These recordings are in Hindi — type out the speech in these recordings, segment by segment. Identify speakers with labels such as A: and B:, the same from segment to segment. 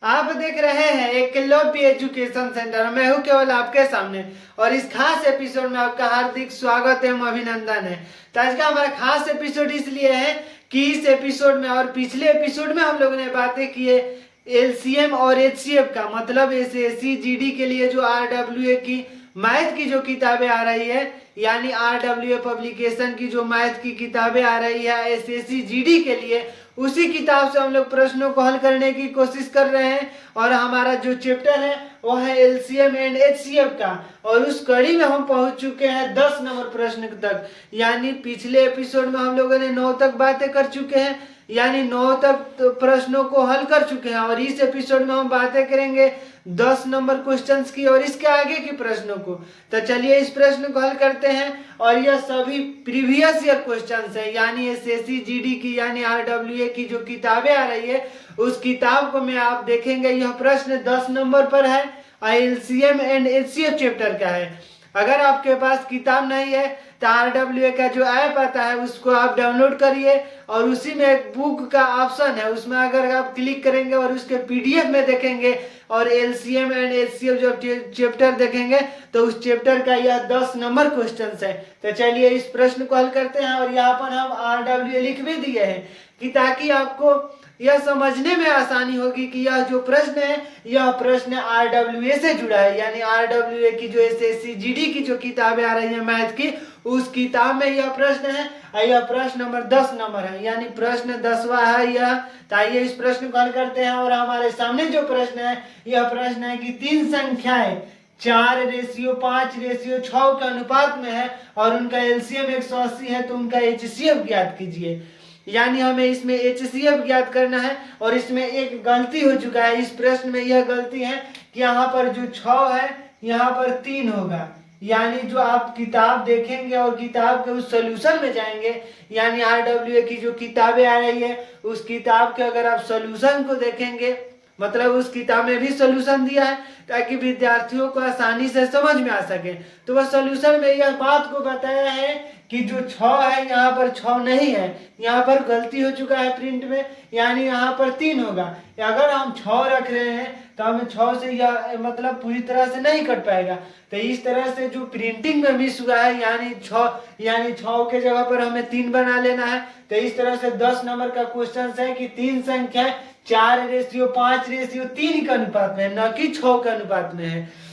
A: आप देख रहे हैं एकलव्य एजुकेशन सेंटर। मैं हूं केवल आपके सामने और इस खास एपिसोड में आपका हार्दिक स्वागत एवं अभिनंदन है। तो आज का हमारा खास एपिसोड इसलिए है कि इस एपिसोड में और पिछले एपिसोड में हम लोगों ने बातें की है एलसीएम और एचसीएफ का, मतलब एसएससी जीडी के लिए जो आरडब्ल्यूए की मैथ की जो किताबें आ रही है, यानी आरडब्ल्यूए पब्लिकेशन की जो मैथ की किताबें आ रही है एसएससी जीडी के लिए, उसी किताब से हम लोग प्रश्नों को हल करने की कोशिश कर रहे हैं। और हमारा जो चैप्टर है वो है एलसीएम एंड एचसीएफ का, और उस कड़ी में हम पहुंच चुके हैं 10 नंबर प्रश्न तक। यानी पिछले एपिसोड में हम लोगों ने 9 तक बातें कर चुके हैं, यानी 9 तक तो प्रश्नों को हल कर चुके हैं। और इस एपिसोड में हम बातें करेंगे 10 नंबर क्वेश्चंस की और इसके आगे के प्रश्नों को। तो चलिए इस प्रश्न को हल करते हैं। और यह सभी प्रीवियस ईयर क्वेश्चंस है, यानी एसएससी जीडी की यानी आरडब्ल्यूए की जो किताबें आ रही है उस किताब को में आप देखेंगे। यह प्रश्न 10 नंबर पर है, एलसीएम एंड एचसीएफ चैप्टर का है। अगर आपके पास किताब नहीं है तो आरडब्ल्यूए का जो ऐप आता है उसको आप डाउनलोड करिए, और उसी में एक बुक का ऑप्शन है, उसमें अगर आप क्लिक करेंगे और उसके पीडीएफ में देखेंगे और एलसीएम एंड एचसीएफ जो चैप्टर देखेंगे तो उस चैप्टर का यह 10 नंबर क्वेश्चन है। तो चलिए इस प्रश्न को हल करते हैं। और यहाँ पर हम आरडब्ल्यूए लिख भी दिए हैं कि ताकि आपको यह समझने में आसानी होगी कि यह जो प्रश्न है यह प्रश्न आरडब्ल्यूए से जुड़ा है, यानी आरडब्ल्यूए की जो एसएससी जीडी की जो किताबें आ रही है मैथ की उस किताब में यह प्रश्न है। और यह प्रश्न नंबर 10 नंबर है, यानी प्रश्न 10वां है यह। तो आइए इस प्रश्न को हल करते हैं। और हमारे सामने जो प्रश्न है यह प्रश्न है कि 3 संख्याएं 4:5:6 के अनुपात में है और उनका एलसीएम 180 है, तो उनका एचसीएफ ज्ञात कीजिए। यानी हमें इसमें एचसीएफ ज्ञात करना है। और इसमें एक गलती हो चुका है, इस प्रश्न में यह गलती है कि यहाँ पर जो 6 है यहाँ पर 3 होगा। यानी जो आप किताब देखेंगे और किताब के उस सोल्यूशन में जाएंगे, यानी आरडब्ल्यूए की जो किताबें आ रही है उस किताब के अगर आप सोल्यूशन को देखेंगे, मतलब उस किताब में भी सोल्यूशन दिया है ताकि विद्यार्थियों को आसानी से समझ में आ सके। तो वह सोल्यूशन में यह बात को बताया है कि जो 6 है यहाँ पर 6 नहीं है, यहाँ पर गलती हो चुका है प्रिंट में, यानी यहाँ पर 3 होगा। अगर हम 6 रख रहे हैं तो हमें 6 से यह मतलब पूरी तरह से नहीं कट पाएगा। तो इस तरह से जो प्रिंटिंग में मिस हुआ है, यानी 6 के जगह पर हमें 3 बना लेना है। तो इस तरह से 10 नंबर का क्वेश्चन है कि 3 संख्या 4:5:3 के अनुपात में है, न कि 6 के अनुपात में है।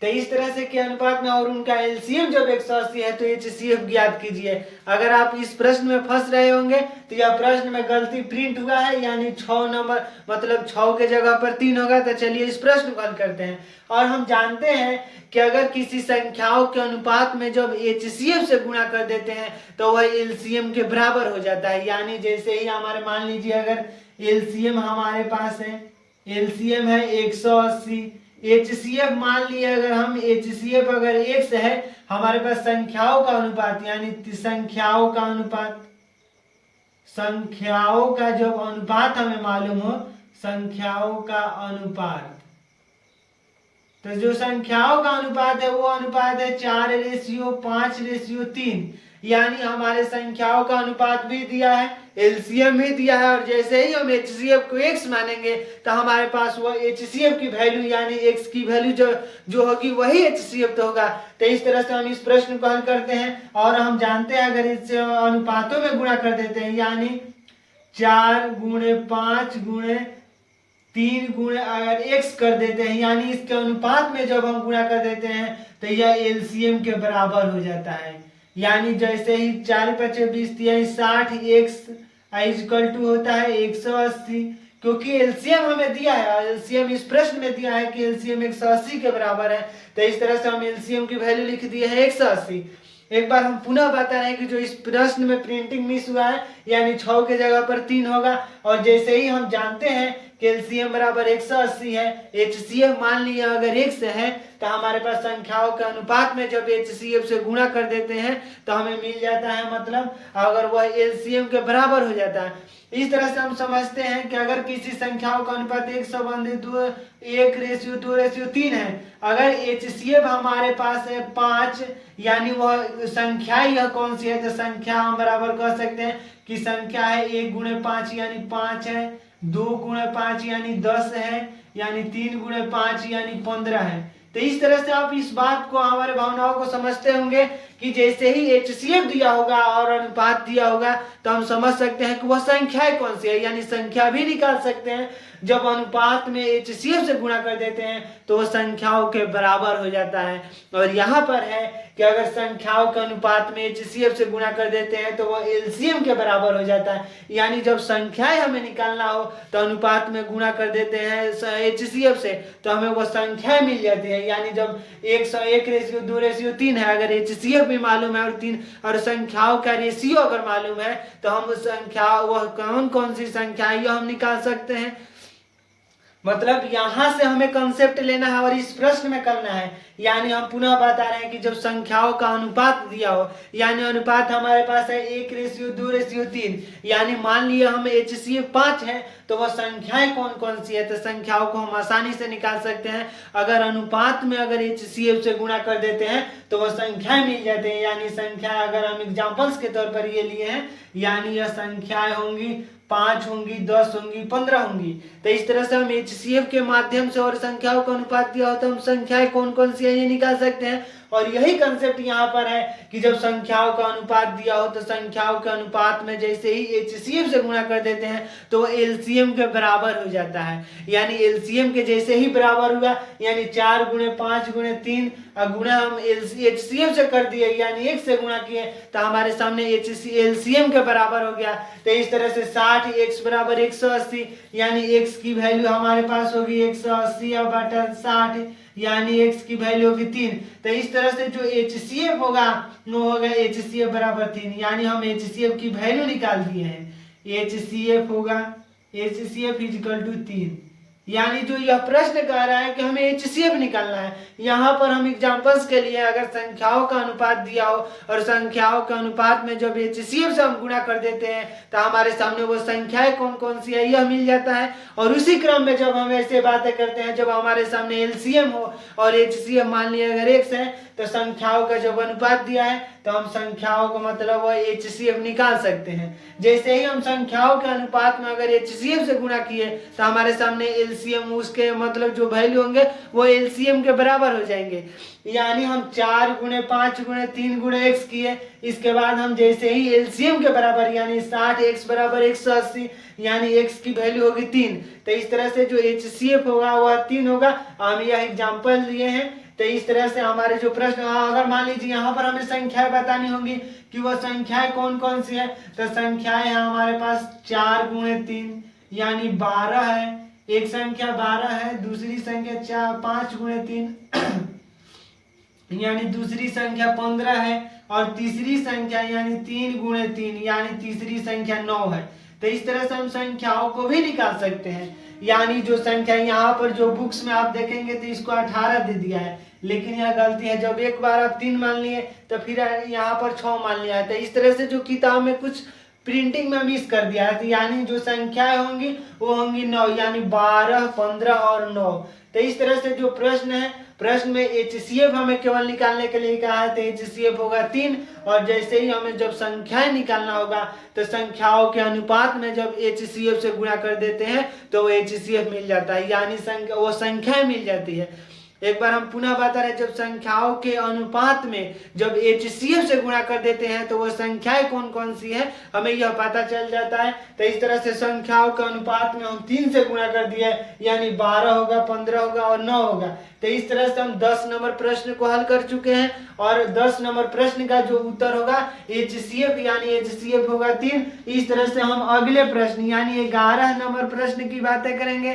A: तो इस तरह से के अनुपात में और उनका एलसीएम जब 180 है तो एचसीएफ ज्ञात कीजिए। अगर आप इस प्रश्न में फंस रहे होंगे तो यह प्रश्न में गलती प्रिंट हुआ है, यानी 6 नंबर मतलब 6 के जगह पर 3 होगा। तो चलिए इस प्रश्न को हल करते हैं। और हम जानते हैं कि अगर किसी संख्याओं के अनुपात में जब एचसीएफ से गुणा कर देते हैं तो वह एलसीएम के बराबर हो जाता है। यानी जैसे ही हमारे मान लीजिए अगर एलसीएम हमारे पास है, एलसीएम है 180, एचसीएफ मान लिए अगर हम एचसीएफ अगर x है, हमारे पास संख्याओं का अनुपात यानी संख्याओं का जब अनुपात हमें मालूम हो, संख्याओं का अनुपात, तो जो संख्याओं का अनुपात है वो अनुपात है 4:5:3। यानी हमारे संख्याओं का अनुपात भी दिया है, एलसीएम भी दिया है, और जैसे ही हम एचसीएफ को x मानेंगे तो हमारे पास वो एचसीएफ की वैल्यू यानी x की वैल्यू जो होगी वही एचसीएफ तो होगा। तो इस तरह से हम इस प्रश्न को हल करते हैं। और हम जानते हैं अगर इस अनुपातों में गुणा कर देते हैं, यानी 4:5:3 अगर x कर देते हैं, यानी इसके अनुपात में जब हम गुणा कर देते हैं तो यह एलसीएम के बराबर हो जाता है। यानी जैसे ही 4×5=20 यानी 60x इक्वल टू होता है 180, क्योंकि एलसीएम हमें दिया है और एलसीएम इस प्रश्न में दिया है कि एलसीएम 180 के बराबर है। तो इस तरह से हम एलसीएम की वैल्यू लिख दिए है 180। एक बार हम पुनः बता रहे हैं कि जो इस प्रश्न में प्रिंटिंग मिस हुआ है, यानी 6 के जगह पर 3 होगा। और जैसे ही हम जानते हैं कि एलसीएम बराबर 180 है, एचसीएफ मान लिया अगर x है, तो हमारे पास संख्याओं के अनुपात में जब एचसीएफ से गुणा कर देते हैं तो हमें मिल जाता है, मतलब अगर वह एलसीएम के बराबर हो जाता है। इस तरह से हम समझते हैं कि अगर किसी संख्याओं का अनुपात 1:2:3 है, अगर एचसीएफ हमारे पास है 5, यानी वह संख्या यह कौन सी है, तो संख्या हम बराबर कह सकते हैं कि संख्या है 1 गुणे 5 यानी 5 है, 2 गुणे 5 यानी 10 है, यानी 3 गुणे 5 यानी 15 है। तो इस तरह से आप इस बात को, हमारे भावनाओं को समझते होंगे कि जैसे ही HCF दिया होगा और अनुपात दिया होगा तो हम समझ सकते हैं कि वह संख्याएं कौन सी है, यानी संख्या भी निकाल सकते हैं। जब अनुपात में HCF से गुणा कर देते हैं तो वह संख्याओं के बराबर हो जाता है। और यहाँ पर है कि अगर संख्याओं के अनुपात में HCF से गुणा कर देते हैं तो वह LCM के बराबर हो जाता है। यानी जब संख्याएं हमें निकालना हो तो अनुपात में गुणा कर देते हैं HCF से तो हमें वो संख्याएं मिल जाती है। यानी जब 1:1:2:3 है, अगर HCF भी मालूम है और 3 और संख्याओं का रेशियो अगर मालूम है तो हम उस संख्या, वह कौन कौन सी संख्या है, हम निकाल सकते हैं। मतलब यहाँ से हमें कंसेप्ट लेना है और इस प्रश्न में करना है। यानी हम पुनः बता रहे हैं कि जब संख्याओं का अनुपात दिया हो, यानी अनुपात हमारे पास है 1:2:3, यानी मान लिया हम HCF 5 है तो वह संख्याएं कौन कौन सी है, तो संख्याओं को हम आसानी से निकाल सकते हैं। अगर अनुपात में अगर HCF से गुणा कर देते हैं तो वह संख्याएं मिल जाते हैं। यानी संख्या अगर हम एग्जाम्पल्स के तौर पर ये लिए हैं, यानी यह संख्याएं होंगी 5 होंगी, 10 होंगी, 15 होंगी। तो इस तरह से हम HCF के माध्यम से और संख्याओं का अनुपात दिया हो तो हम संख्याएं कौन कौन सी है ये निकाल सकते हैं। और यही कंसेप्ट यहाँ पर है कि जब संख्याओं का अनुपात दिया हो तो संख्याओं के अनुपात में जैसे ही HCF से गुणा कर देते हैं तो वो LCM के बराबर हो जाता है। यानी LCM के जैसे ही बराबर हुआ, यानी 4 गुणे 5 गुणे 3 गुणा हम HCF से कर दिए, यानी 1 से गुणा किए तो हमारे सामने LCM के बराबर हो गया। तो इस तरह से 60 x बराबर 180, यानी x की वैल्यू हमारे पास होगी 180/60, यानी x की वैल्यू होगी 3। तो इस तरह से जो HCF होगा वो होगा HCF बराबर 3, यानी हम HCF की वैल्यू निकाल दिए हैं। HCF होगा HCF इक्वल टू 3। यानी जो यह प्रश्न कह रहा है कि हमें HCF निकालना है, यहाँ पर हम एग्जांपल्स के लिए अगर संख्याओं का अनुपात दिया हो और संख्याओं के अनुपात में जब HCF से हम गुणा कर देते हैं तो हमारे सामने वो संख्याएं कौन कौन सी है यह मिल जाता है। और उसी क्रम में जब हम ऐसे बातें करते हैं, जब हमारे सामने LCM हो और HCF मान लिया अगर X है तो संख्याओं का जब अनुपात दिया है तो हम संख्याओं को मतलब वो HCF निकाल सकते हैं। जैसे ही हम संख्याओं के अनुपात में अगर HCF से गुणा किए तो हमारे सामने LCM, उसके मतलब जो वैल्यू होंगे वो LCM के बराबर हो जाएंगे। यानी हम 4 गुणे 5 गुणे 3 गुणे x किए, इसके बाद हम जैसे ही LCM के बराबर यानी 60 x बराबर 180, यानी x की वैल्यू होगी 3। तो इस तरह से जो HCF होगा वह 3 होगा। हम यह एग्जाम्पल लिए हैं। तो इस तरह से हमारे जो प्रश्न, अगर मान लीजिए यहाँ पर हमें संख्याएं बतानी होंगी कि वह संख्याएं कौन कौन सी है, तो संख्याएं हैं हमारे पास 4 गुणे 3 यानी 12 है, एक संख्या 12 है, दूसरी संख्या 5 गुणे 3 यानी दूसरी संख्या 15 है, और तीसरी संख्या यानी 3 गुणे 3 यानी तीसरी संख्या 9 है। तो इस तरह से हम संख्याओं को भी निकाल सकते हैं। यानी जो संख्या यहाँ पर जो बुक्स में आप देखेंगे तो इसको 18 दे दिया है, लेकिन यह गलती है। जब एक बार आप 3 मान लिए तो फिर यहाँ पर 6 मान लिया है। तो इस तरह से जो किताब में कुछ प्रिंटिंग में मिस कर दिया है। तो यानी जो संख्याएं होंगी वो होंगी 9, यानी 12, 15 और 9। तो इस तरह से जो प्रश्न है, प्रश्न में HCF हमें केवल निकालने के लिए कहा है, तो HCF होगा 3। और जैसे ही हमें जब संख्याएं निकालना होगा तो संख्याओं के अनुपात में जब HCF से गुणा कर देते हैं तो वो HCF मिल जाता है, यानी वो संख्याएं मिल जाती है। एक बार हम पुनः बता रहे, जब संख्याओं के अनुपात में जब HCF से गुणा कर देते हैं तो वो संख्याएं कौन कौन सी है हमें यह पता चल जाता है। तो इस तरह से संख्याओं के अनुपात में हम 3 से गुणा कर दिया, यानी 12 होगा, 15 होगा और 9 होगा। तो इस तरह से हम 10 नंबर प्रश्न को हल कर चुके हैं। और 10 नंबर प्रश्न का जो उत्तर होगा HCF, यानी HCF होगा 3। इस तरह से हम अगले प्रश्न यानी 11 नंबर प्रश्न की बातें करेंगे।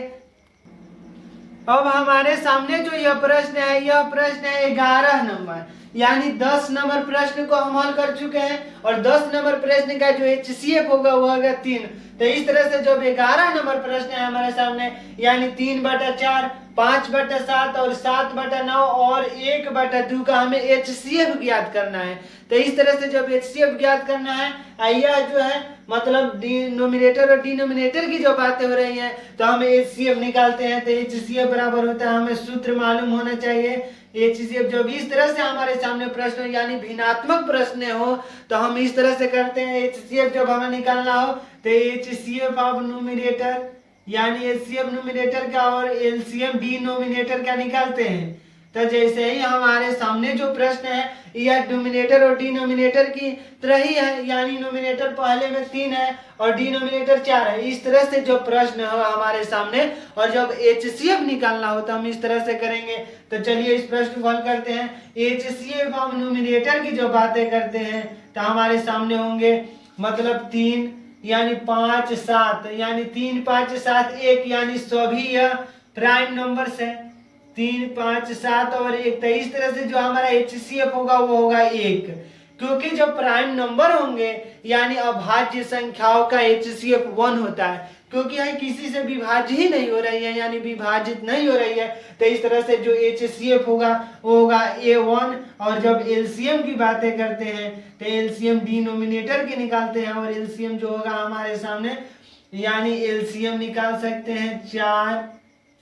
A: अब हमारे सामने जो यह प्रश्न है, यह प्रश्न है 11 नंबर, यानी 10 नंबर प्रश्न को हम हल कर चुके हैं और 10 नंबर प्रश्न का जो HCF होगा वो होगा 3। तो इस तरह से जब 11 नंबर प्रश्न है हमारे सामने, यानी 3/4, 5/7 और 7/9 और 1/2 का हमें HCF ज्ञात करना है। तो इस तरह से जब HCF ज्ञात करना है, यह जो है मतलब नोमिनेटर और डिनोमिनेटर की जो बातें हो रही हैं तो हमें HCF निकालते हैं। तो HCF बराबर होता है, हमें सूत्र मालूम होना चाहिए, HCF जब इस तरह से हमारे सामने प्रश्न यानी भिन्नात्मक प्रश्न हो तो हम इस तरह से करते हैं। HCF जब हमें निकालना हो तो HCF ऑफ न्यूमरेटर यानी HCF न्यूमरेटर का और LCM डिनोमिनेटर का निकालते हैं। तो जैसे ही हमारे सामने जो प्रश्न है यह डिनोमिनेटर और डिनोमिनेटर की तरह ही है, यानी न्यूमरेटर पहले में 3 है और डिनोमिनेटर 4 है। इस तरह से जो प्रश्न हो हमारे सामने और जब HCF निकालना हो तो हम इस तरह से करेंगे। तो चलिए इस प्रश्न को हल करते हैं। HCF ऑफ न्यूमरेटर की जो बातें करते हैं तो हमारे सामने होंगे मतलब 3 यानी 5 7 यानी 3 5 7 1 यानी सभी यह प्राइम नंबर्स है 3 5 7 और 1। तो इस तरह से जो हमारा HCF होगा वो होगा 1, क्योंकि जब प्राइम नंबर होंगे यानी अभाज्य संख्याओं का HCF 1 होता है, क्योंकि यह किसी से विभाज्य ही नहीं हो रही है यानी विभाजित नहीं हो रही है। तो इस तरह से जो HCF होगा वो होगा A1। और जब LCM की बातें करते हैं तो LCM डिनोमिनेटर की निकालते हैं और LCM जो होगा हमारे सामने यानी LCM निकाल सकते हैं 4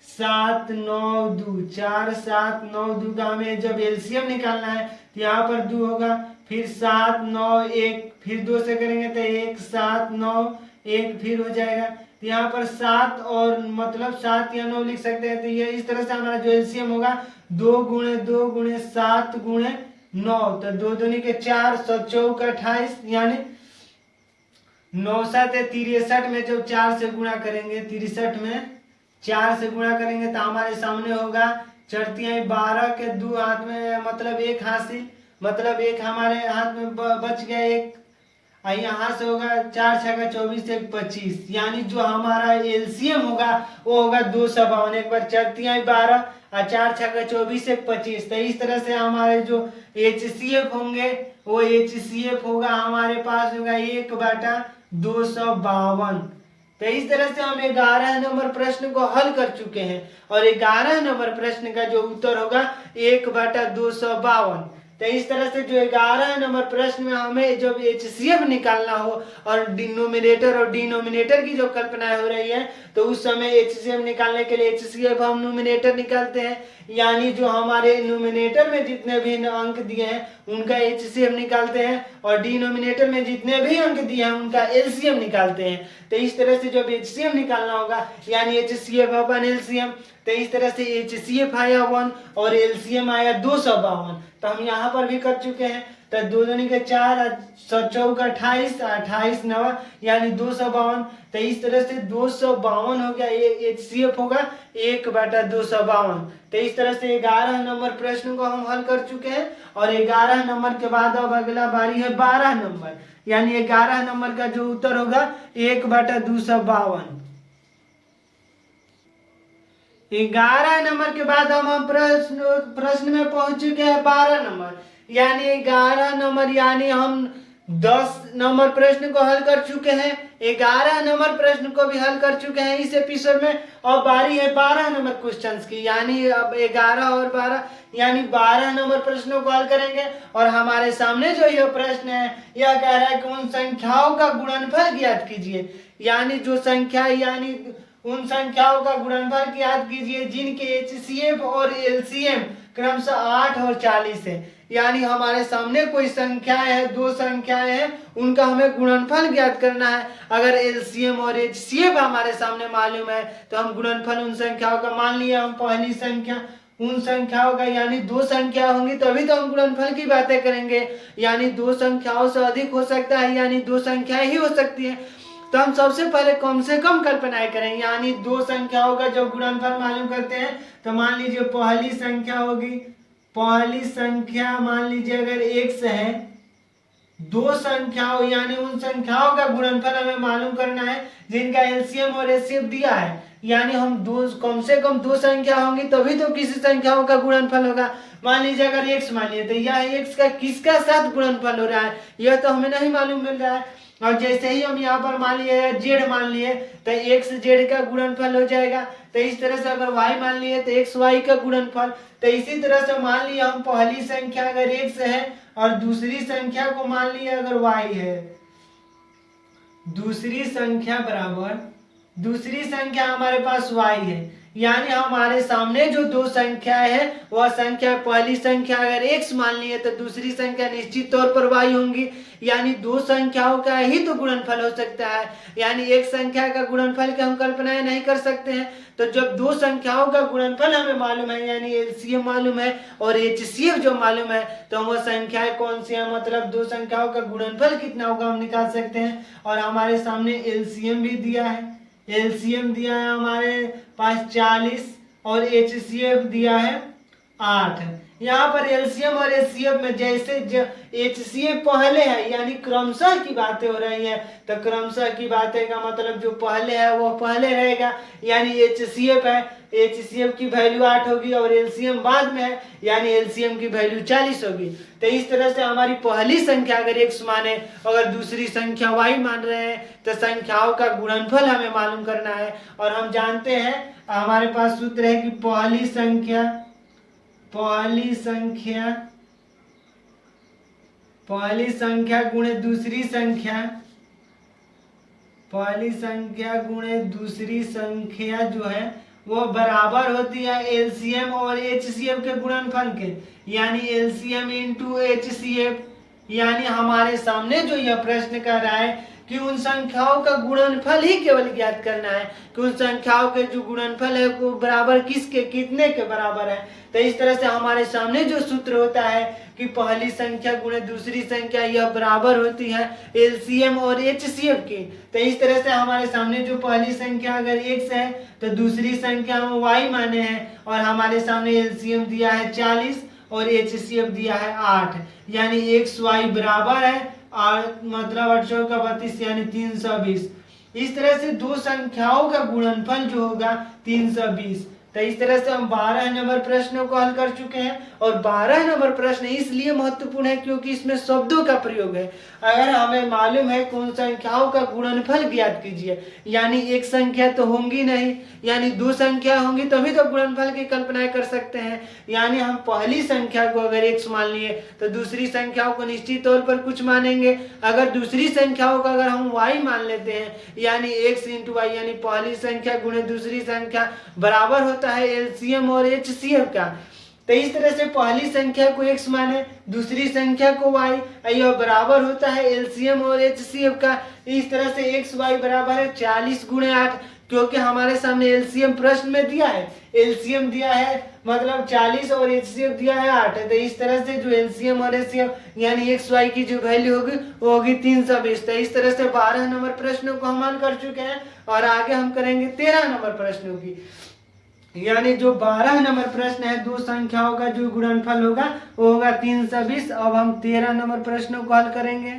A: 7 9 2 4 7 9 2 का हमें जब LCM निकालना है तो यहाँ पर 2 होगा, फिर 7 9 1 फिर 2 से करेंगे तो 1 7 9 1 फिर हो जाएगा। तो यहाँ पर 7 और मतलब 7 या 9 लिख सकते हैं। तो ये इस तरह से हमारा जो LCM होगा 2 गुणे 2 गुणे 7 गुणे 9 तो 2 दूनी के 4 7 चौक 28 यानी 9 7 63 में जब 4 से गुणा करेंगे 63 में 4 से गुणा करेंगे तो हमारे सामने होगा 4 12 के 2 हाथ में मतलब 1 हासिल, मतलब 1 हमारे हाथ में बच गया 1। यहाँ से होगा 4 6 24 1 25 यानी जो हमारा LCM होगा वो होगा 252। एक बार 4 12 और 4 6 24 1 25। तो इस तरह से हमारे जो HCF होंगे वो HCF होगा हमारे पास होगा 1/252। तो इस तरह से हम 11 नंबर प्रश्न को हल कर चुके हैं और 11 नंबर प्रश्न का जो उत्तर होगा 1/252। तो इस तरह से जो 11 नंबर प्रश्न में हमें जब HCF निकालना हो और न्यूमरेटर और डिनोमिनेटर की जो कल्पना हो रही है तो उस समय HCF निकालने के लिए HCF हम न्यूमरेटर निकालते हैं, यानी जो हमारे न्यूमरेटर में जितने भी अंक दिए हैं उनका HCF निकालते हैं और डिनोमिनेटर में जितने भी अंक दिए हैं उनका LCM निकालते हैं। तो इस तरह से जब HCF निकालना होगा यानी HCF अपन LCM, तो इस तरह से HCF आया 1 और LCM आया 252। तो हम यहाँ पर भी कर चुके हैं। तो 2 दूनी के 4 चौक 28 28 9 यानी 252। तो इस तरह से 252 हो गया, HCF होगा 1/252। तो इस तरह से 11 नंबर प्रश्न को हम हल कर चुके हैं और 11 नंबर के बाद अब अगला बारी है 12 नंबर, यानी 11 नंबर का जो उत्तर होगा 1/252। 11 नंबर के बाद हम प्रश्न में पहुंच चुके हैं 12 नंबर, यानी 11 नंबर यानी हम 10 नंबर प्रश्न को हल कर चुके हैं, 11 नंबर प्रश्न को भी हल कर चुके हैं इस एपिसोड में। और बारी है 12 नंबर क्वेश्चंस की, यानी अब 11 और 12 यानी 12 नंबर प्रश्नों को हल करेंगे। और हमारे सामने जो यह प्रश्न है यह कह रहा है कि उन संख्याओं का गुणनफल ज्ञात कीजिए, यानी जो संख्या यानी उन संख्याओं का गुणनफल ज्ञात कीजिए जिनके HCF और LCM क्रमशः 8 और 40 है। यानी हमारे सामने कोई संख्याएं है, 2 संख्याएं हैं, उनका हमें गुणनफल ज्ञात करना है। अगर LCM और HCF हमारे सामने मालूम है तो हम गुणनफल उन संख्याओं का मान लिया, हम पहली संख्या उन संख्याओं का यानी 2 संख्या होंगी तभी तो हम गुणनफल की बातें करेंगे, यानी 2 संख्याओं से अधिक हो सकता है यानी 2 संख्याएं ही हो सकती है। तो हम सबसे पहले कम से कम कल्पनाएं करें, यानी 2 संख्याओं का जब गुणनफल मालूम करते हैं तो मान लीजिए पहली संख्या होगी, पहली संख्या मान लीजिए अगर x है, 2 संख्याओं यानी उन संख्याओं का गुणनफल हमें मालूम करना है जिनका LCM और HCF दिया है, यानी हम कम से कम 2 संख्या होंगी तभी तो किसी संख्याओं का गुणनफल होगा। मान लीजिए अगर x मान लिए तो यह x का किसका साथ गुणनफल हो रहा है यह तो हमें नहीं मालूम मिल रहा है। और जैसे ही हम यहाँ पर मान लिए z मान लिए तो x z का गुणनफल हो जाएगा। तो इस तरह से अगर y मान लिए तो x y का गुणनफल। तो इसी तरह से मान लिया हम पहली संख्या अगर x है और दूसरी संख्या को मान लिया अगर y है, दूसरी संख्या बराबर दूसरी संख्या हमारे पास y है, यानी हमारे सामने जो दो संख्याएं है वह संख्या, पहली संख्या अगर x मान ली है तो दूसरी संख्या निश्चित तौर पर y होंगी। यानी दो संख्याओं का ही तो गुणनफल हो सकता है, यानी एक संख्या का गुणनफल की हम कल्पनाएं नहीं कर सकते हैं। तो जब दो संख्याओं का गुणनफल हमें मालूम है, यानी एलसीएम मालूम है और एचसीएफ जो मालूम है, तो वह संख्याएं कौन सी है, मतलब दो संख्याओं का गुणनफल कितना होगा हम निकाल सकते हैं। और हमारे सामने एलसीएम भी दिया है, एलसीएम दिया है हमारे पास 40 और एचसीएफ दिया है 8। यहाँ पर एलसीएम और एचसीएफ में जैसे एचसीएफ पहले है यानी क्रमशः की बातें हो रही है, तो क्रमशः की बातें का मतलब जो पहले है वो पहले रहेगा, यानी एचसीएफ है, एचसीएफ की वैल्यू 8 होगी और एलसीएम बाद में है यानी एलसीएम की वैल्यू 40 होगी। तो इस तरह से हमारी पहली संख्या अगर x माने अगर दूसरी संख्या y मान रहे हैं तो संख्याओं का गुणनफल हमें मालूम करना है। और हम जानते हैं हमारे पास सूत्र है कि पहली संख्या गुणे दूसरी संख्या, पहली संख्या गुणे दूसरी संख्या जो है वो बराबर होती है एलसीएम और एचसीएफ के गुणनफल के, यानी एलसीएम इंटू एचसीएफ। यानी हमारे सामने जो यह प्रश्न कर रहा है कि उन संख्याओं का गुणनफल ही केवल ज्ञात करना है कि उन संख्याओं के जो गुणनफल है वो बराबर किसके, कितने के बराबर है। तो इस तरह से हमारे सामने जो सूत्र होता है कि पहली संख्या गुणे दूसरी संख्या यह बराबर होती है एलसीएम और एचसीएफ की। तो इस तरह से हमारे सामने जो पहली संख्या अगर x है तो दूसरी संख्या हम y माने हैं और हमारे सामने एलसीएम दिया है 40 और एचसीएफ दिया है 8, यानी x y बराबर है और मतलब 8 का 32 यानी 320। इस तरह से दो संख्याओं का गुणनफल जो होगा 320। तो इस तरह से हम 12 नंबर प्रश्नों को हल कर चुके हैं। और 12 नंबर प्रश्न इसलिए महत्वपूर्ण है क्योंकि इसमें शब्दों का प्रयोग है। अगर हमें मालूम है कि उन संख्याओं का गुणनफल ज्ञात कीजिए, यानी एक संख्या तो होंगी नहीं, यानी दो संख्या होंगी तभी तो गुणनफल की कल्पना कर सकते हैं। यानी हम पहली संख्या को अगर x मान लिए तो दूसरी संख्याओं को निश्चित तौर पर कुछ मानेंगे। अगर दूसरी संख्याओं का अगर हम y मान लेते हैं यानी x इंटू वाई, यानी पहली संख्या गुणे दूसरी संख्या बराबर होता है एलसीएम और एचसीएफ का। तो इस तरह से पहली संख्या को x माने दूसरी संख्या को y, यह बराबर होता है एलसीएम और एचसीएफ का। इस तरह से x y बराबर है 40 गुणे 8, क्योंकि हमारे सामने एलसीएम प्रश्न में दिया है, एलसीएम दिया है मतलब 40 और एचसीएफ दिया है 8 है। तो इस तरह से जो एलसीएम और एचसीएफ यानी एक्स वाई की जो वैल्यू होगी वो होगी 320। तो इस तरह से 12 नंबर प्रश्नों को हम हल कर चुके हैं और आगे हम करेंगे 13 नंबर प्रश्नों की। यानी जो 12 नंबर प्रश्न है दो संख्याओं का जो गुणनफल होगा वो होगा 320। अब हम 13 नंबर प्रश्नों को हल करेंगे।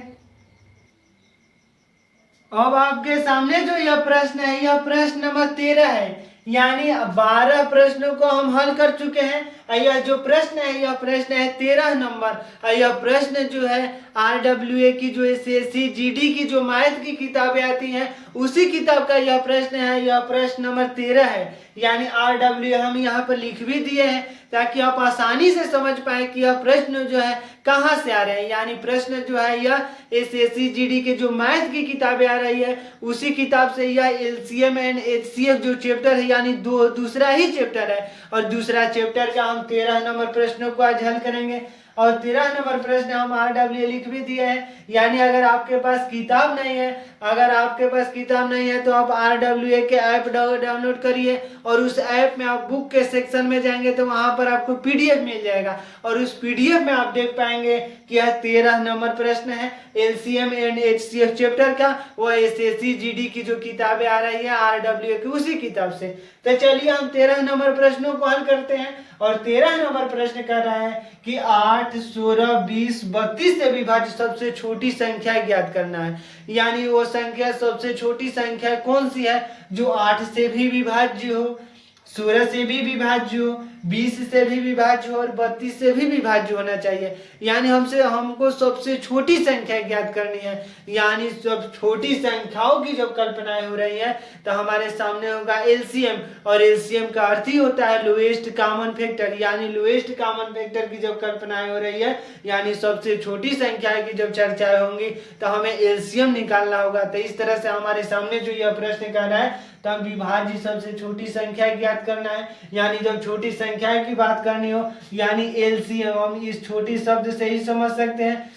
A: अब आपके सामने जो यह प्रश्न है यह प्रश्न नंबर 13 है, यानी 12 प्रश्नों को हम हल कर चुके हैं। यह जो प्रश्न है यह प्रश्न है 13 नंबर। यह प्रश्न जो है RWA की जो SSC GD की जो मैथ की किताबें आती हैं उसी किताब का यह प्रश्न है, यह प्रश्न नंबर 13 है। यानी RWA हम यहाँ पर लिख भी दिए हैं ताकि आप आसानी से समझ पाए कि यह प्रश्न जो है कहाँ से आ रहे हैं। यानी प्रश्न जो है यह SSC GD के जो मैथ की किताबें आ रही है उसी किताब से यह LCM एंड HCF जो चैप्टर है यानी दूसरा ही चैप्टर है और दूसरा चैप्टर का हम 13 नंबर प्रश्नों को आज हल करेंगे। और 13 नंबर प्रश्न हम RWA लिख भी दिए हैं। यानी अगर आपके पास किताब नहीं है, अगर आपके पास किताब नहीं है तो आप RWA के ऐप डाउनलोड करिए और उस ऐप में आप बुक के सेक्शन में जाएंगे तो वहां पर आपको PDF मिल जाएगा और उस PDF में आप देख पाएंगे कि यह 13 नंबर प्रश्न है LCM एंड HCF चैप्टर का, वो SSC GD की जो किताबें आ रही है RWA की उसी किताब से। तो चलिए हम 13 नंबर प्रश्नों को हल करते हैं। और 13 नंबर प्रश्न कर रहा है कि 8, 16, 20, 32 से विभाजित सबसे छोटी संख्या ज्ञात करना है। यानी वो संख्या सबसे छोटी संख्या कौन सी है जो 8 से भी विभाज्य हो, 16 से भी विभाज्य हो, 20 से भी विभाज्य हो और 32 से भी विभाज्य होना चाहिए। यानी हमको सबसे छोटी संख्या ज्ञात करनी है। यानी सब छोटी संख्याओं की जब कल्पनाएं हो रही है तो हमारे सामने होगा एलसीएम, और एलसीएम का अर्थ ही होता है लोएस्ट कॉमन फैक्टर। यानी लोएस्ट कॉमन फैक्टर की जब कल्पनाएं हो रही है, यानी सबसे छोटी संख्या की जब चर्चाएं होंगी तो हमें एलसीएम निकालना होगा। तो इस तरह से हमारे सामने जो यह प्रश्न कर रहा है, तब विभाज्य सबसे छोटी संख्या ज्ञात करना है। यानी जब छोटी संख्या की बात करनी हो, यानी एलसीएम हम इस छोटी शब्द से ही समझ सकते हैं।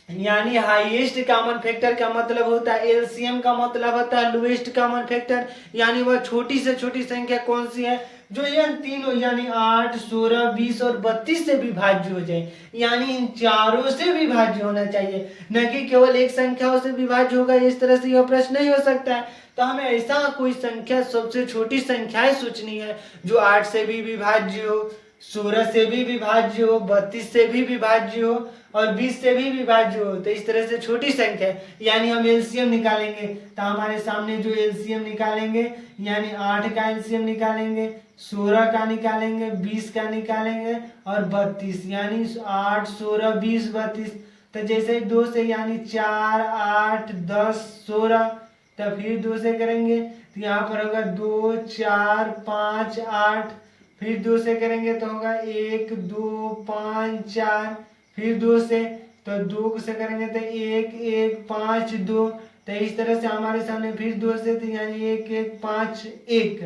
A: यानी हाईएस्ट कॉमन फैक्टर का मतलब होता है एलसीएम, का मतलब होता है लोएस्ट कॉमन फैक्टर। यानी वह छोटी से छोटी संख्या कौन सी है जो यह तीनों यानी 8, 16, 20 और 32 से विभाज्य हो जाए। यानी इन चारों से विभाज्य होना चाहिए, न कि केवल एक संख्याओं से विभाज्य होगा। इस तरह से यह प्रश्न नहीं हो सकता है। तो हमें ऐसा कोई संख्या सबसे छोटी संख्याएं सोचनी है जो 8 से भी विभाज्य हो, 16 से भी विभाज्य हो, 32 से भी विभाज्य हो और 20 से भी विभाज्य हो। तो इस तरह से छोटी संख्या, यानी हम एलसीएम निकालेंगे। तो हमारे सामने जो एलसीएम निकालेंगे, यानी 8 का एलसीएम निकालेंगे, 16 का निकालेंगे, 20 का निकालेंगे और 32। यानी 8, 16, 20, 32। तो जैसे 2 से यानी 4, 8, 10, 16। तो फिर 2 से करेंगे तो यहाँ पर होगा 2, 4, 5, 8। फिर 2 से करेंगे तो होगा 1, 2, 5, 4। फिर 2 से, तो 2 से करेंगे तो 1, 1, 5, 2। तो इस तरह से हमारे सामने फिर 2 से, तो यानी 1, 1, 5, 1।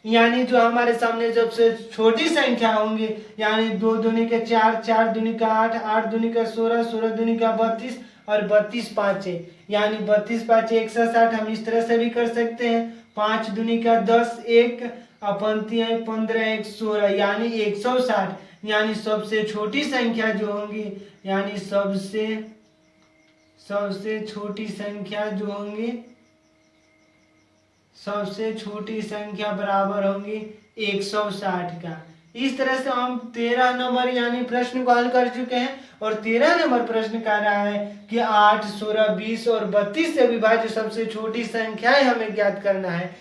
A: यानी जो हमारे सामने सबसे छोटी संख्या होंगी, यानी 2 दूनी के 4, 4 दूनी का 8, 8 दूनी का 16, 16 दूनी का 32 और 32 पाँचे, यानी 32 पाँचे 160। हम इस तरह से भी कर सकते हैं। 5 दूनी का 10, 1 अपंती है 15, 1, 16, यानी 160। यानी सबसे छोटी संख्या जो होंगी, यानी सबसे छोटी संख्या जो होंगी, सबसे छोटी संख्या बराबर होंगी 160 का। इस तरह से हम 13 नंबर यानी प्रश्न को हल कर चुके हैं। और 13 नंबर प्रश्न कह रहा है कि 8, 16, 20 और 32 से विभाज्य सबसे छोटी संख्याएं हमें ज्ञात करना है।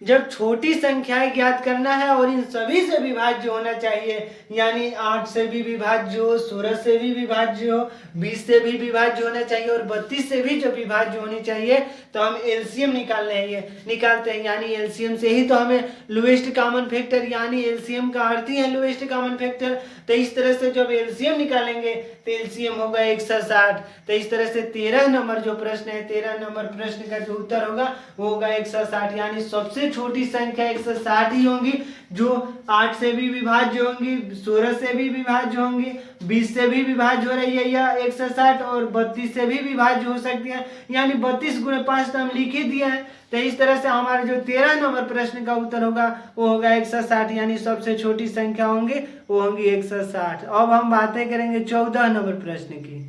A: जब छोटी संख्याएं ज्ञात करना है और इन सभी से विभाज्य होना चाहिए, यानी 8 से भी विभाज्य हो, 16 से भी विभाज्य हो, 20 से भी विभाज्य होना चाहिए और 32 से भी जो विभाज्य होनी चाहिए, तो हम एलसीएम निकालते हैं। यानी एलसीएम से ही तो हमें लोएस्ट कॉमन फैक्टर, यानी एलसीएम का अर्थ ही है लोएस्ट कॉमन फैक्टर। तो इस तरह से जब एलसीएम निकालेंगे तो एलसीएम होगा 160। तो इस तरह से 13 नंबर जो प्रश्न है, 13 नंबर प्रश्न का जो उत्तर होगा वो होगा 160। यानी सबसे छोटी संख्या 160 ही होंगी जो 8 से भी विभाज्य होंगी, 16 से भी विभाज्य होंगी, 20 से भी विभाज्य हो रही है यह 160 और 32 से भी विभाज्य हो सकती है। यानी 32 गुणे 5 तो हम लिख ही दिए हैं। तो इस तरह से हमारे जो 13 नंबर प्रश्न का उत्तर होगा वो होगा 160। यानी सबसे छोटी संख्या होंगी वो होंगी 160। अब हम बातें करेंगे 14 नंबर प्रश्न की।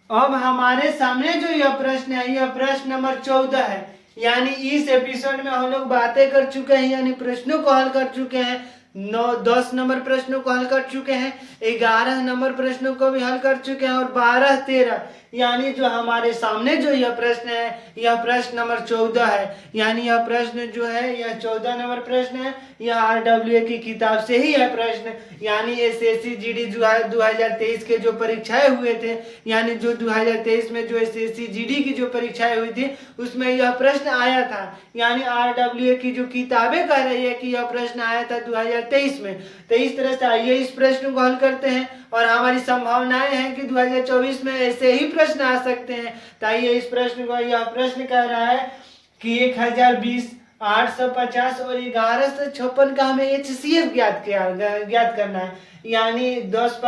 A: अब हमारे सामने जो यह प्रश्न है, यह प्रश्न नंबर 14 है। यानी इस एपिसोड में हम लोग बातें कर चुके हैं, यानी प्रश्नों को हल कर चुके हैं। 10 नंबर प्रश्नों को हल कर चुके हैं, 11 नंबर प्रश्नों को भी हल कर चुके हैं और 12, 13, यानी जो हमारे सामने जो यह प्रश्न है, यह प्रश्न नंबर 14 है। यानी यह प्रश्न जो है यह 14 नंबर प्रश्न है। यह RWA की किताब से ही है प्रश्न। यानी SSC GD 2023 के जो परीक्षाएं हुए थे, यानी जो 2023 में जो SSC GD की जो परीक्षाएं हुई थी उसमें यह प्रश्न आया था। यानी RWA की जो किताबें कह रही है कि यह प्रश्न आया था 2023 में। तो इस तरह से आइए इस प्रश्न को हल करते हैं और हमारी संभावनाएं हैं कि 2024 में ऐसे ही प्रश्न आ सकते हैं। तो आइए इस प्रश्न को, यह प्रश्न कह रहा है कि 1020, 850 और 1156 का हमें HCF ज्ञात करना है। यानी 10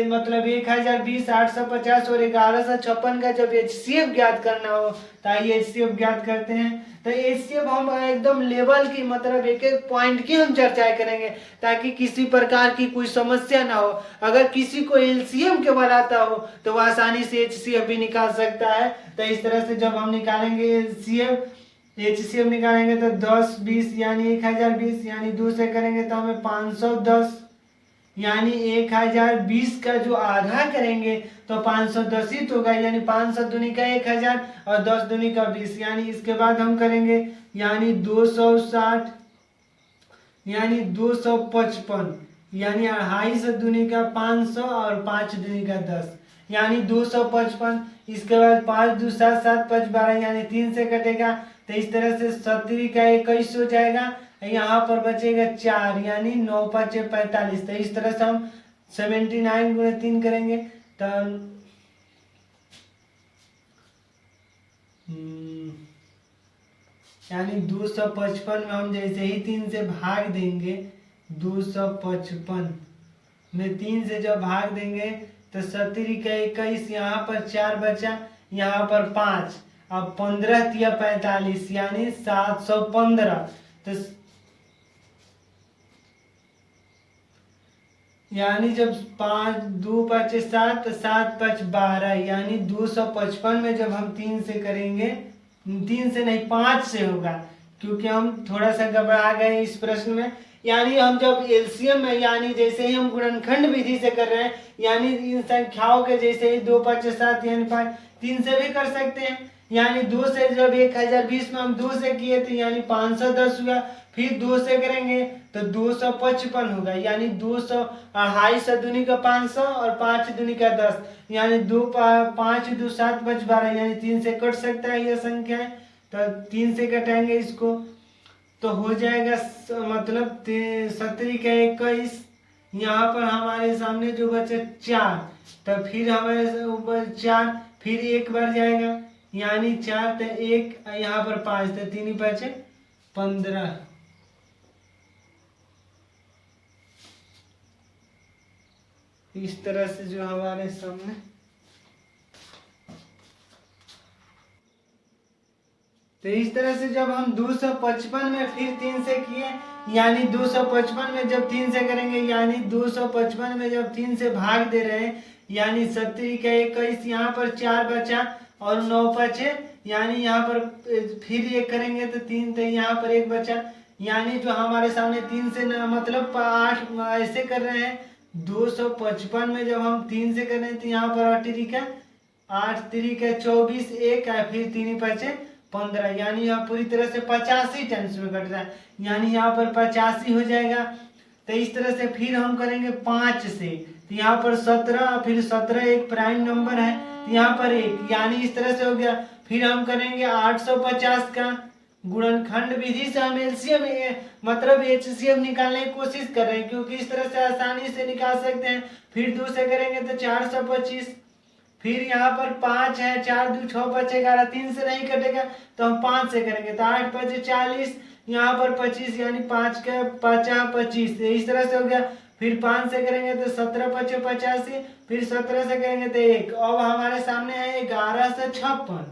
A: मतलब 1020, 850 और 1156 का जब HCF ज्ञात करना हो तो आइए HCF ज्ञात करते हैं। तो HCF हम एकदम लेवल की, मतलब एक एक पॉइंट की हम चर्चाएं करेंगे ताकि किसी प्रकार की कोई समस्या ना हो। अगर किसी को LCM केवल आता हो तो वह आसानी से HCF भी निकाल सकता है। तो इस तरह से जब हम निकालेंगे HCF निकालेंगे तो 10, 20 यानी 1020, यानी 2 से करेंगे तो हमें 510, यानी 1020 का जो आधा करेंगे तो 510 ही तो होगा। यानी 500 दूनी का 1000 और 10 दूनी का 20। यानी इसके बाद हम करेंगे यानी 260, यानी 255, यानी 2.5 दूनी का 500 और 5 दूनी का 10, यानी 255। इसके बाद 5 2 7 7 5 12, यानी 3 से कटेगा तो इस तरह से 70 का 21 हो जाएगा। यहाँ पर बचेगा 4, यानी 9 5 45। तो इस तरह से हम 79 गुणे 3 करेंगे तो यानी 255 में हम जैसे ही 3 से भाग देंगे, 255 में 3 से जब भाग देंगे तो 70 का 21, यहाँ पर 4 बचा, यहाँ पर 5, अब 15 या 45, यानी 715। तो यानी जब 5 2 5 7 7 5 12, यानी 255 में जब हम 3 से करेंगे, 3 से नहीं 5 से होगा, क्योंकि हम थोड़ा सा घबरा गए इस प्रश्न में। यानी हम जब एलसीएम में, यानी जैसे ही हम गुणनखंड विधि से कर रहे हैं, यानी इन संख्याओं के जैसे ही 2 5 7 यानी 5, 3 से भी कर सकते हैं। यानी 2 से जब 1020 में हम 2 से किए थे, यानी 510 हुआ। फिर 2 से करेंगे तो 255 होगा, यानी 200 2.5 दूनी का 500 और 5 दूनी का 10, यानी 2 5 2 7 5 12, यानी 3 से कट सकता है यह संख्या है। तो 3 से कटाएंगे इसको तो हो जाएगा मतलब 70 का 21। यहाँ पर हमारे सामने जो बचे 4, तो फिर हमारे ऊपर 4, फिर 1 बढ़ जाएगा, यानी 4 तो 1, यहाँ पर 5 तो 3 बचे 15। इस तरह से जो हमारे सामने तो इस तरह से जब हम 255 में फिर 3 से किए, यानी 255 में जब 3 से करेंगे, यानी 255 में जब 3 से भाग दे रहे हैं, यानी 70 का 21, यहाँ पर 4 बचा और 9 बचे, यानी यहाँ पर फिर 1 करेंगे तो 3, तो यहाँ पर 1 बचा, यानी जो हमारे सामने 3 से मतलब 8 ऐसे कर रहे हैं। 255 में जब हम 3 से कर रहे हैं तो यहाँ पर 8 3 का 24, 1 फिर 3 बचे 15, यानी यहाँ पूरी तरह से 85 टाइम्स में कट रहा है, यानी यहाँ पर 85 हो जाएगा। तो इस तरह से फिर हम करेंगे 5 से, तो यहाँ पर 17, फिर 17 एक प्राइम नंबर है तो यहाँ पर 1, यानी इस तरह से हो गया। फिर हम करेंगे 850 का गुणनखंड विधि से हम एलसीएम मतलब एचसीएम निकालने की कोशिश कर रहे हैं, क्योंकि इस तरह से आसानी से निकाल सकते हैं। फिर 2 से करेंगे तो 425, फिर यहाँ पर 5 है, 4 2 6 बचेगा, 3 से नहीं कटेगा तो हम 5 से करेंगे तो 8 5 40, यहाँ पर 25, यानी 5 का 50 25, इस तरह से हो गया। फिर 5 से करेंगे तो 17 5 85, फिर 17 से करेंगे तो 1। अब हमारे सामने है 1156,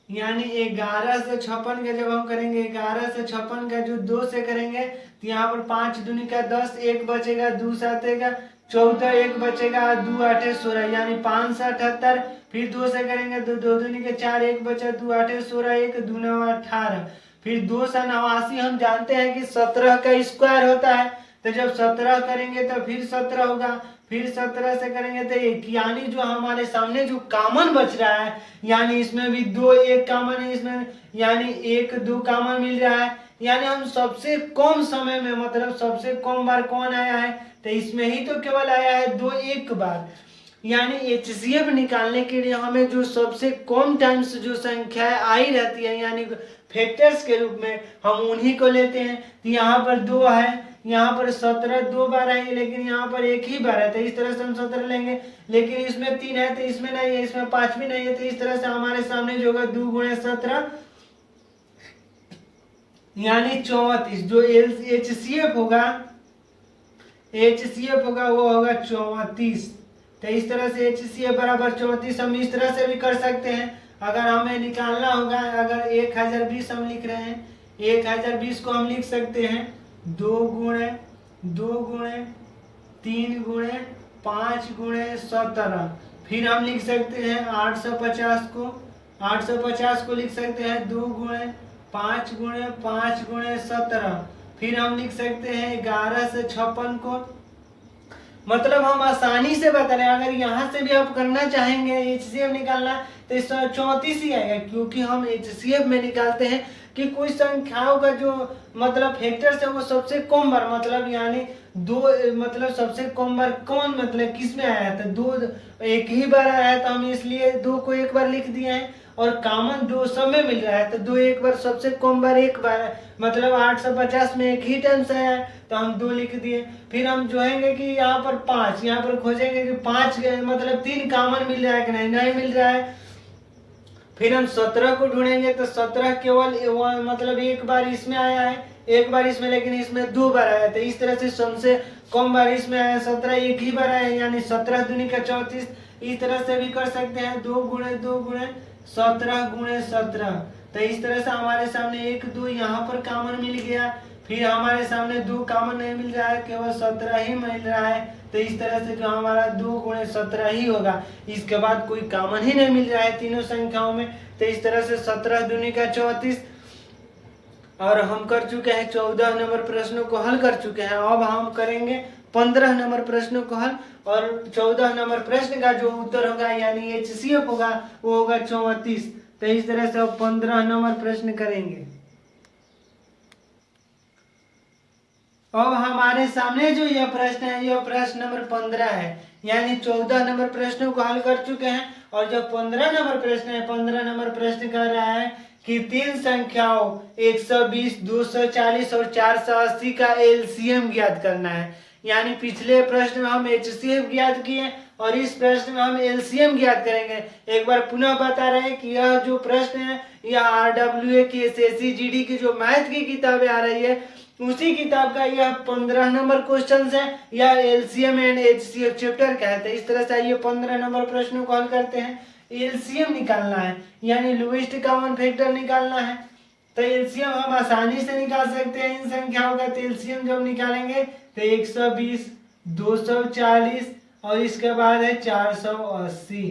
A: यानी 1156 का जब हम करेंगे, 1156 का जो 2 से करेंगे तो यहाँ पर 5 दूनी का 10, 1 बचेगा, 2 7 का 14, 1 बचेगा, 2 8 16, यानी 578। फिर 2 से करेंगे तो 2 दूनी के 4, 1 बचा, 2 8 16, 1 2 9 18। फिर 289 हम जानते हैं कि 17 का स्क्वायर होता है, तो जब 17 करेंगे तो फिर 17 होगा, फिर 17 से करेंगे तो 1, यानी जो हमारे सामने जो कॉमन बच रहा है, यानी इसमें भी 2 1 कॉमन है इसमें, यानी 1 2 कॉमन मिल रहा है। यानी हम सबसे कम समय में, मतलब सबसे कम बार कौन आया है, तो इसमें ही तो केवल आया है 2 1 बार। यानी एचसीएफ निकालने के लिए हमें जो सबसे कम टाइम्स जो संख्या आई रहती है, यानी फैक्टर्स के रूप में हम उन्हीं को लेते हैं। तो यहाँ पर 2 है, यहाँ पर 17 2 बार आएंगे, लेकिन यहाँ पर 1 ही बार है, तो इस तरह से हम 17 लेंगे। लेकिन इसमें 3 है तो इसमें नहीं है, इसमें 5 भी नहीं है, तो इस तरह से हमारे सामने जो होगा 2 गुणे 17, यानी 34। जो एचसीएफ होगा वो होगा 34। तो इस तरह से एचसीएफ बराबर 34 हम इस तरह से भी कर सकते हैं। अगर हमें निकालना होगा, अगर 1020 हम लिख रहे हैं, 1020 को हम लिख सकते हैं 2 गुणे 3 गुणे 5 गुणे 17। फिर हम लिख सकते हैं 850 को लिख सकते हैं 2 गुणे 5 गुणे 5 गुणे 17। फिर हम लिख सकते हैं 1156 को। मतलब हम आसानी से बता रहे हैं, अगर यहाँ से भी आप करना चाहेंगे एचसीएफ निकालना, तो इस 34 ही आएगा, क्योंकि हम HCF में निकालते हैं कि कोई संख्याओं का जो मतलब फैक्टर्स है वो सबसे कम बार मतलब यानी दो मतलब सबसे कम बार कौन मतलब किस में आया था, दो एक ही बार आया है तो हम इसलिए दो को एक बार लिख दिए हैं, और कॉमन दो सब में मिल रहा है तो दो एक बार सबसे कम बार एक बार मतलब 850 में एक ही टाइम से आया है तो हम दो लिख दिए। फिर हम जोड़ेंगे कि यहाँ पर 5, यहाँ पर खोजेंगे कि 5 मतलब 3 कॉमन मिल रहा है कि नहीं मिल रहा है। फिर हम 17 को ढूंढेंगे तो 17 केवल मतलब एक बार इसमें आया है, एक बार इसमें, लेकिन इसमें 2 बार आया था। इस तरह से सबसे कम बार इसमें आया 17, एक ही बार आया यानी 17 दूनी का 34। इस तरह से भी कर सकते हैं 2 गुणे 2 गुणे 17 गुणे 17। तो इस तरह से हमारे सामने 1 2 यहाँ पर कॉमन मिल गया। फिर हमारे सामने 2 कॉमन नहीं मिल रहा है, केवल 17 ही मिल रहा है। तो इस तरह से जो हमारा 2 गुणे 17 ही होगा, इसके बाद कोई कॉमन ही नहीं मिल रहा है तीनों संख्याओं में। तो इस तरह से 17 दूनी का 34। और हम कर चुके हैं 14 नंबर प्रश्नों को हल कर चुके हैं। अब हम करेंगे 15 नंबर प्रश्नों को हल, और 14 नंबर प्रश्न का जो उत्तर होगा यानी HCF होगा वो होगा 34। तो इस तरह से 15 नंबर प्रश्न करेंगे। अब हमारे सामने जो यह प्रश्न है यह प्रश्न नंबर 15 है, यानी 14 नंबर प्रश्नों को हल कर चुके हैं। और जो 15 नंबर प्रश्न है, 15 नंबर प्रश्न कर रहा है कि 3 संख्याओं 120, 240 और 480 का LCM ज्ञात करना है। यानी पिछले प्रश्न में हम HCF ज्ञात किए और इस प्रश्न में हम LCM ज्ञात करेंगे। एक बार पुनः बता रहे हैं कि यह जो प्रश्न है यह RWA की SSC GD की जो मैथ की किताबें आ रही है उसी किताब का यह 15 नंबर क्वेश्चन है। यह LCM एंड HCF चैप्टर का है। तो इस तरह से आइए 15 नंबर प्रश्नों को हल करते हैं। LCM निकालना है यानी लोएस्ट कॉमन फैक्टर निकालना है। तो LCM हम आसानी से निकाल सकते हैं इन संख्याओं का। तो LCM जब निकालेंगे तो 120, 240 और इसके बाद है 480।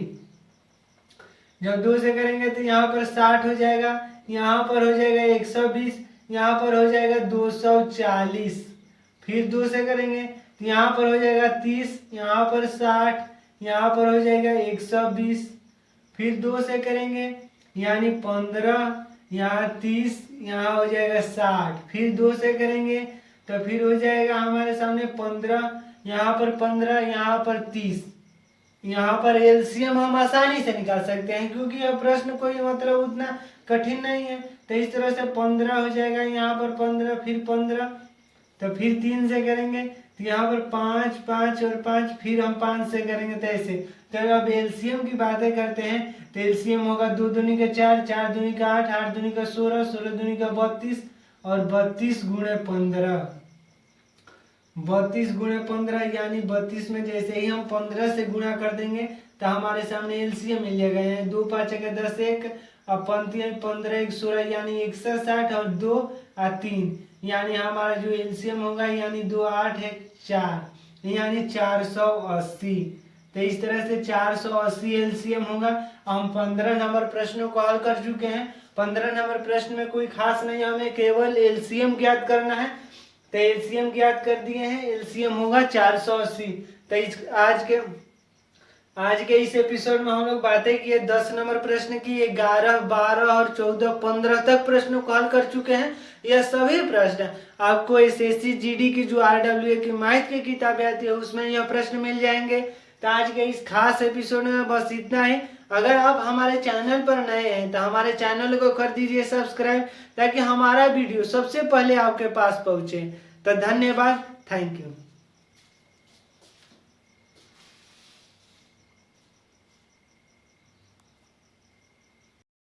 A: जब 2 से करेंगे तो यहाँ पर 60 हो जाएगा, यहाँ पर हो जाएगा 120, यहाँ पर हो जाएगा 240। फिर 2 से करेंगे तो यहाँ पर हो जाएगा 30, यहाँ पर 60, यहाँ पर हो जाएगा 120। फिर 2 से करेंगे यानी 15, यहाँ 30, यहाँ हो जाएगा 60। फिर 2 से करेंगे तो फिर हो जाएगा हमारे सामने 15, यहाँ पर 15, यहाँ पर 30। यहाँ पर LCM हम आसानी से निकाल सकते हैं क्योंकि यह प्रश्न कोई मतलब उतना कठिन नहीं है। तो इस तरह से 15 हो जाएगा, यहाँ पर 15, फिर 15, तो फिर 3 से करेंगे तो यहाँ पर 5, 5 और 5, फिर हम 5 से करेंगे तो ऐसे। तो अब LCM की बातें करते हैं तो LCM होगा 2 दूनी का 4, 4 दूनी का 8, 8 दूनी का 16, 16 दूनी का 32 और 32 गुणे 15। 32 गुणे 15 यानी 32 में जैसे ही हम 15 से गुणा कर देंगे तो हमारे सामने LCM मिल जाएगा। यानी 2 5 10 1, अब 15 1 16 यानी 160 और 2 और 3 यानी हमारा जो LCM होगा यानी 2 8 1 4 यानी 480। तो इस तरह से 480 LCM होगा। हम 15 नंबर प्रश्नों को हल कर चुके हैं। 15 नंबर प्रश्न में कोई खास नहीं, हमें केवल LCM ज्ञात करना है। तो LCM ज्ञात कर दिए हैं, LCM होगा 480। तो आज के इस एपिसोड में हम लोग बातें किए 10 नंबर प्रश्न की, 11, 12 और 14, 15 तक प्रश्नों को हल कर चुके हैं। यह सभी प्रश्न आपको SSC GD की जो RWA की मैथ की किताबें आती है उसमें यह प्रश्न मिल जाएंगे। तो आज के इस खास एपिसोड में बस इतना ही। अगर आप हमारे चैनल पर नए हैं तो हमारे चैनल को कर दीजिए सब्सक्राइब ताकि हमारा वीडियो सबसे पहले आपके पास पहुंचे। तो धन्यवाद, थैंक यू।